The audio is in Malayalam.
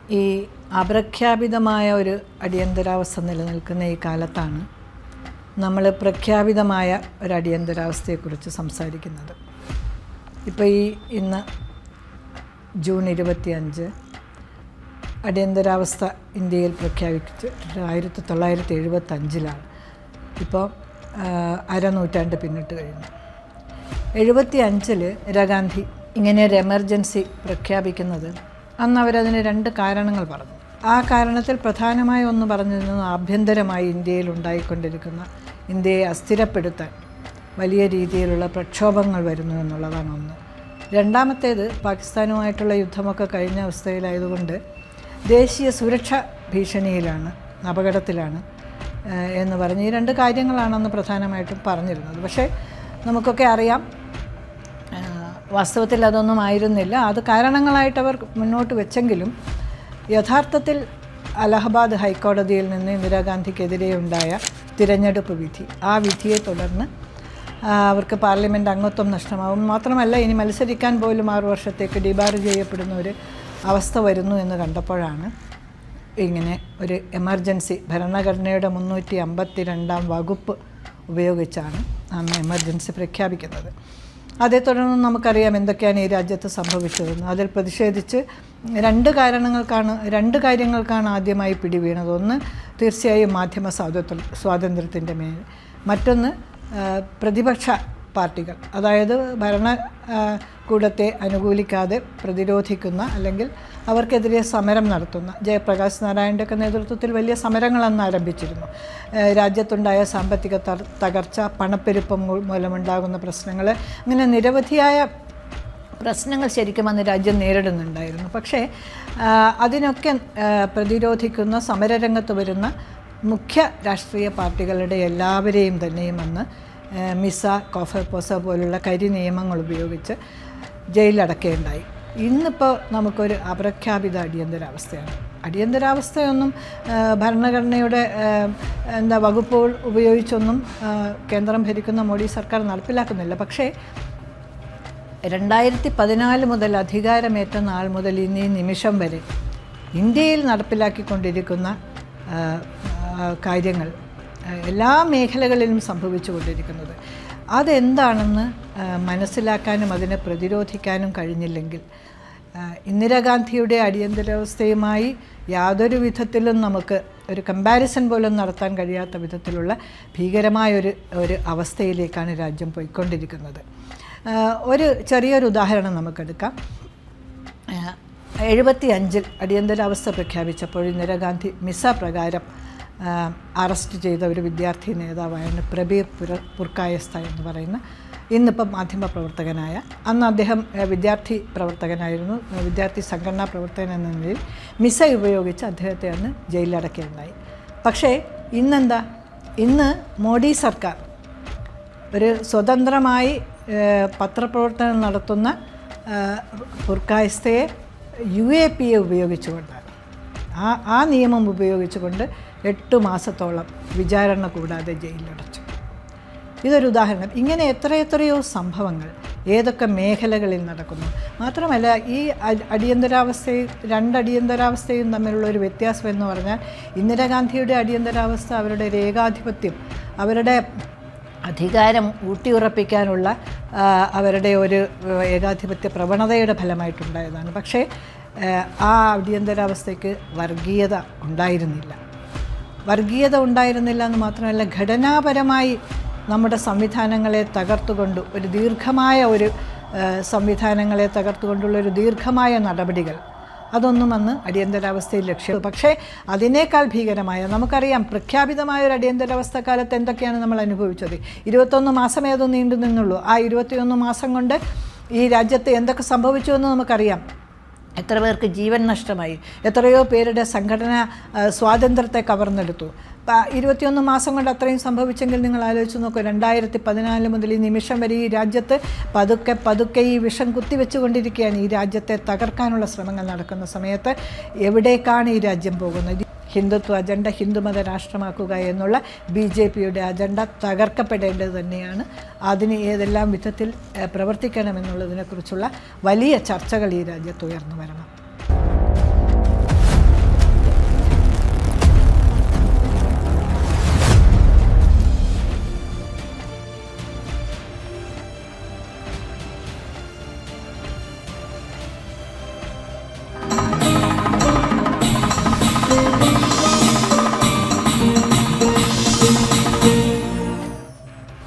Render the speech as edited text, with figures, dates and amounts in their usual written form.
ഈ അപ്രഖ്യാപിതമായ ഒരു അടിയന്തരാവസ്ഥ നിലനിൽക്കുന്ന ഈ കാലത്താണ് നമ്മൾ പ്രഖ്യാപിതമായ ഒരു അടിയന്തരാവസ്ഥയെക്കുറിച്ച് സംസാരിക്കുന്നത്. ഇപ്പോൾ ഇന്ന് ജൂൺ 25 അടിയന്തരാവസ്ഥ ഇന്ത്യയിൽ പ്രഖ്യാപിച്ച് 1975 ഇപ്പോൾ അരനൂറ്റാണ്ട് പിന്നിട്ട് കഴിഞ്ഞു. 75 ഇന്ദിരാഗാന്ധി ഇങ്ങനെ ഒരു എമർജൻസി പ്രഖ്യാപിക്കുന്നത് അന്ന് അവരതിന് 2 കാരണങ്ങൾ പറഞ്ഞു. ആ കാരണത്തിൽ പ്രധാനമായി ഒന്ന് പറഞ്ഞിരുന്നത് ആഭ്യന്തരമായി ഇന്ത്യയിൽ ഉണ്ടായിക്കൊണ്ടിരിക്കുന്ന ഇന്ത്യയെ അസ്ഥിരപ്പെടുത്താൻ വലിയ രീതിയിലുള്ള പ്രക്ഷോഭങ്ങൾ വരുന്നു എന്നുള്ളതാണ് ഒന്ന്. രണ്ടാമത്തേത് പാകിസ്ഥാനുമായിട്ടുള്ള യുദ്ധമൊക്കെ കഴിഞ്ഞ അവസ്ഥയിലായതുകൊണ്ട് ദേശീയ സുരക്ഷ ഭീഷണിയിലാണ്, അപകടത്തിലാണ് എന്ന് പറഞ്ഞ് ഈ 2 കാര്യങ്ങളാണെന്ന് പ്രധാനമായിട്ടും പറഞ്ഞിരുന്നത്. പക്ഷേ നമുക്കൊക്കെ അറിയാം വാസ്തവത്തിൽ അതൊന്നും ആയിരുന്നില്ല. അത് കാരണങ്ങളായിട്ട് അവർ മുന്നോട്ട് വെച്ചെങ്കിലും യഥാർത്ഥത്തിൽ അലഹബാദ് ഹൈക്കോടതിയിൽ നിന്ന് ഇന്ദിരാഗാന്ധിക്കെതിരെ ഉണ്ടായ തിരഞ്ഞെടുപ്പ് വിധി, ആ വിധിയെ തുടർന്ന് അവർക്ക് പാർലമെൻറ്റ് അംഗത്വം നഷ്ടമാവും. മാത്രമല്ല ഇനി മത്സരിക്കാൻ പോലും 6 വർഷത്തേക്ക് ഡിബാർ ചെയ്യപ്പെടുന്ന ഒരു അവസ്ഥ വരുന്നു എന്ന് കണ്ടപ്പോഴാണ് ഇങ്ങനെ ഒരു എമർജൻസി ഭരണഘടനയുടെ 352 വകുപ്പ് ഉപയോഗിച്ചാണ് അന്ന് എമർജൻസി പ്രഖ്യാപിക്കുന്നത്. അതേ തുടർന്ന് നമുക്കറിയാം എന്തൊക്കെയാണ് ഈ രാജ്യത്ത് സംഭവിച്ചതെന്ന്. അതിൽ പ്രതിഷേധിച്ച് 2 കാര്യങ്ങൾക്കാണ് ആദ്യമായി പിടിവീണത്. ഒന്ന് തീർച്ചയായും മാധ്യമ സ്വാതന്ത്ര്യത്തിൻ്റെ മേൽ, മറ്റൊന്ന് പ്രതിപക്ഷ പാർട്ടികൾ, അതായത് ഭരണകൂടത്തെ അനുകൂലിക്കാതെ പ്രതിരോധിക്കുന്ന അല്ലെങ്കിൽ അവർക്കെതിരെ സമരം നടത്തുന്ന ജയപ്രകാശ് നാരായണൻ്റെയൊക്കെ നേതൃത്വത്തിൽ വലിയ സമരങ്ങൾ അന്ന് ആരംഭിച്ചിരുന്നു. രാജ്യത്തുണ്ടായ സാമ്പത്തിക തകർച്ച, പണപ്പെരുപ്പം മൂലമുണ്ടാകുന്ന പ്രശ്നങ്ങൾ, അങ്ങനെ നിരവധിയായ പ്രശ്നങ്ങൾ ശരിക്കും അന്ന് രാജ്യം നേരിടുന്നുണ്ടായിരുന്നു. പക്ഷേ അതിനൊക്കെ പ്രതിരോധിക്കുന്ന സമരരംഗത്ത് വരുന്ന മുഖ്യ രാഷ്ട്രീയ പാർട്ടികളുടെ എല്ലാവരെയും തന്നെയും അന്ന് മിസ, കോഫർപോസ പോലുള്ള കരി നിയമങ്ങൾ ഉപയോഗിച്ച് ജയിലടക്കുകയുണ്ടായി. ഇന്നിപ്പോൾ നമുക്കൊരു അപ്രഖ്യാപിത അടിയന്തരാവസ്ഥയാണ്. അടിയന്തരാവസ്ഥയൊന്നും ഭരണഘടനയുടെ വകുപ്പുകൾ ഉപയോഗിച്ചൊന്നും കേന്ദ്രം ഭരിക്കുന്ന മോഡി സർക്കാർ നടപ്പിലാക്കുന്നില്ല. പക്ഷേ 2014 മുതൽ അധികാരമേറ്റ നാൾ മുതൽ ഈ നിമിഷം വരെ ഇന്ത്യയിൽ നടപ്പിലാക്കിക്കൊണ്ടിരിക്കുന്ന കാര്യങ്ങൾ എല്ലാ മേഖലകളിലും സംഭവിച്ചു കൊണ്ടിരിക്കുന്നത് അതെന്താണെന്ന് മനസ്സിലാക്കാനും അതിനെ പ്രതിരോധിക്കാനും കഴിഞ്ഞില്ലെങ്കിൽ ഇന്ദിരാഗാന്ധിയുടെ അടിയന്തരാവസ്ഥയുമായി യാതൊരു വിധത്തിലും നമുക്ക് ഒരു കമ്പാരിസൺ പോലും നടത്താൻ കഴിയാത്ത വിധത്തിലുള്ള ഭീകരമായൊരു അവസ്ഥയിലേക്കാണ് രാജ്യം പോയിക്കൊണ്ടിരിക്കുന്നത്. ഒരു ചെറിയൊരു ഉദാഹരണം നമുക്കെടുക്കാം. 75 അടിയന്തരാവസ്ഥ പ്രഖ്യാപിച്ചപ്പോൾ ഇന്ദിരാഗാന്ധി മിസ പ്രകാരം അറസ്റ്റ് ചെയ്ത ഒരു വിദ്യാർത്ഥി നേതാവാണ് പ്രബീർ പുർക്കായസ്ഥ എന്ന് പറയുന്ന, ഇന്നിപ്പം മാധ്യമപ്രവർത്തകനായ, അന്ന് അദ്ദേഹം വിദ്യാർത്ഥി പ്രവർത്തകനായിരുന്നു, വിദ്യാർത്ഥി സംഘടനാ പ്രവർത്തകൻ എന്ന നിലയിൽ മിസ ഉപയോഗിച്ച് അദ്ദേഹത്തെ അന്ന് ജയിലിലടക്കുകയുണ്ടായി. പക്ഷേ ഇന്ന് മോഡി സർക്കാർ ഒരു സ്വതന്ത്രമായി പത്രപ്രവർത്തനം നടത്തുന്ന പുർക്കായസ്ഥയെ UAPA ഉപയോഗിച്ചുകൊണ്ടാണ്, ആ നിയമം ഉപയോഗിച്ചുകൊണ്ട് 8 മാസത്തോളം വിചാരണ കൂടാതെ ജയിലിലടച്ചു. ഇതൊരു ഉദാഹരണം. ഇങ്ങനെ എത്രയോ സംഭവങ്ങൾ ഏതൊക്കെ മേഖലകളിൽ നടക്കുന്നു. മാത്രമല്ല ഈ അടിയന്തരാവസ്ഥയും 2 അടിയന്തരാവസ്ഥയും തമ്മിലുള്ള ഒരു വ്യത്യാസം എന്ന് പറഞ്ഞാൽ ഇന്ദിരാഗാന്ധിയുടെ അടിയന്തരാവസ്ഥ അവരുടെ ഏകാധിപത്യം, അവരുടെ അധികാരം ഊട്ടിയുറപ്പിക്കാനുള്ള അവരുടെ ഒരു ഏകാധിപത്യ പ്രവണതയുടെ ഫലമായിട്ടുണ്ടായതാണ്. പക്ഷേ ആ അടിയന്തരാവസ്ഥയ്ക്ക് വർഗീയത ഉണ്ടായിരുന്നില്ല എന്ന് മാത്രമല്ല ഘടനാപരമായി നമ്മുടെ സംവിധാനങ്ങളെ തകർത്തുകൊണ്ട് സംവിധാനങ്ങളെ തകർത്തുകൊണ്ടുള്ള ഒരു ദീർഘമായ നടപടികൾ അതൊന്നും അന്ന് അടിയന്തരാവസ്ഥയിൽ ലക്ഷ്യം. പക്ഷേ അതിനേക്കാൾ ഭീകരമായ, നമുക്കറിയാം പ്രഖ്യാപിതമായ ഒരു അടിയന്തരാവസ്ഥ കാലത്ത് എന്തൊക്കെയാണ് നമ്മൾ അനുഭവിച്ചത്. 21 മാസമേ അത് നീണ്ടു നിന്നുള്ളൂ. ആ 21 മാസം കൊണ്ട് ഈ രാജ്യത്ത് എന്തൊക്കെ സംഭവിച്ചു എന്ന് നമുക്കറിയാം. എത്ര പേർക്ക് ജീവൻ നഷ്ടമായി, എത്രയോ പേരുടെ സംഘടനാ സ്വാതന്ത്ര്യത്തെ കവർന്നെടുത്തു. 21 മാസം കൊണ്ട് അത്രയും സംഭവിച്ചെങ്കിൽ നിങ്ങൾ ആലോചിച്ച് നോക്കൂ. 2014 മുതൽ ഈ നിമിഷം വരെ ഈ രാജ്യത്ത് പതുക്കെ ഈ വിഷം കുത്തിവെച്ചുകൊണ്ടിരിക്കുകയാണ്. ഈ രാജ്യത്തെ തകർക്കാനുള്ള ശ്രമങ്ങൾ നടക്കുന്ന സമയത്ത് എവിടേക്കാണ് ഈ രാജ്യം പോകുന്നത്? ഹിന്ദുത്വ അജണ്ട, ഹിന്ദുമത രാഷ്ട്രമാക്കുക എന്നുള്ള BJPയുടെ അജണ്ട തകർക്കപ്പെടേണ്ടത് തന്നെയാണ്. അതിന് ഏതെല്ലാം വിധത്തിൽ പ്രവർത്തിക്കണമെന്നുള്ളതിനെക്കുറിച്ചുള്ള വലിയ ചർച്ചകൾ ഈ രാജ്യത്ത് ഉയർന്നു വരണം.